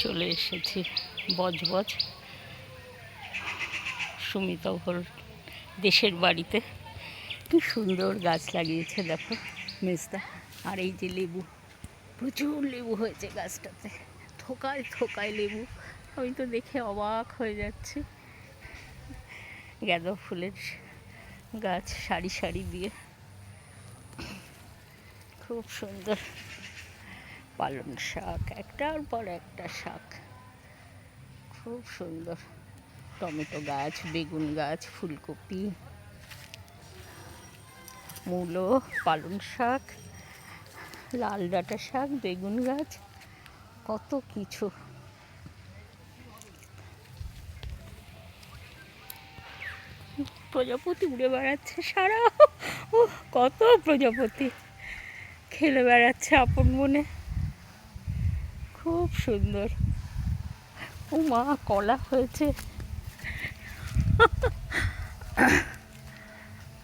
চলে এসেছি বজবজ সুমিতভর দেশের বাড়িতে। কি সুন্দর গাছ লাগিয়েছে দেখো মেজদা। আর এই যে লেবু, প্রচুর লেবু হয়েছে গাছটাতে, থোকায় থোকায় লেবু। আমি তো দেখে অবাক হয়ে যাচ্ছি। গাঁদা ফুলের গাছ সারি সারি দিয়ে, খুব সুন্দর। পালং শাক, একটার পর একটা শাক, খুব সুন্দর। টমেটো গাছ, বেগুন গাছ, ফুলকপি, মূলো, পালং শাক, লাল ডাঁটা শাক, বেগুন গাছ, কত কিছু। প্রজাপতি উড়ে বেড়াচ্ছে সারা, কত প্রজাপতি খেলে বেড়াচ্ছে আপন মনে, খুব সুন্দর। ও মা, কলা হয়েছে,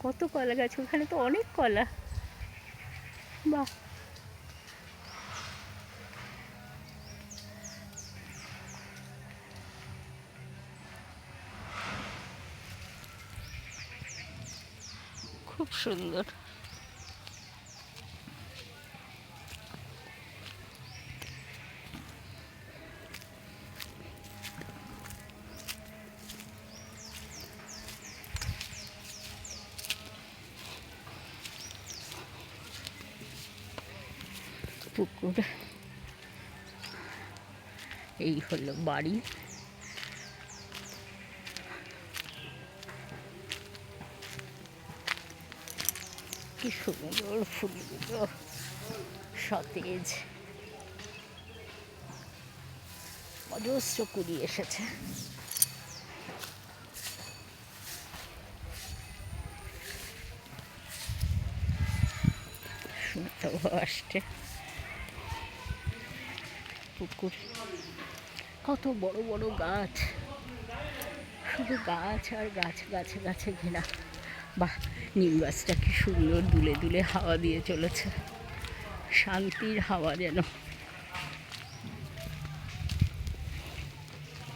কত কলা গাছ, ওখানে তো অনেক কলা। বাহ, খুব সুন্দর। পুকুর, এই হলো বাড়ি। কি সুন্দর ফুলগুলো, সতেজ, অজস্র কুড়ি এসেছে। শুনতেও আসছে। পুকুর, কত বড় বড় গাছ, শুধু গাছ আর গাছ, গাছে গাছে ঘেরা। বাহ, নিম গাছটা কি সুন্দর দুলে দুলে হাওয়া দিয়ে চলেছে, শান্তির হাওয়া যেন।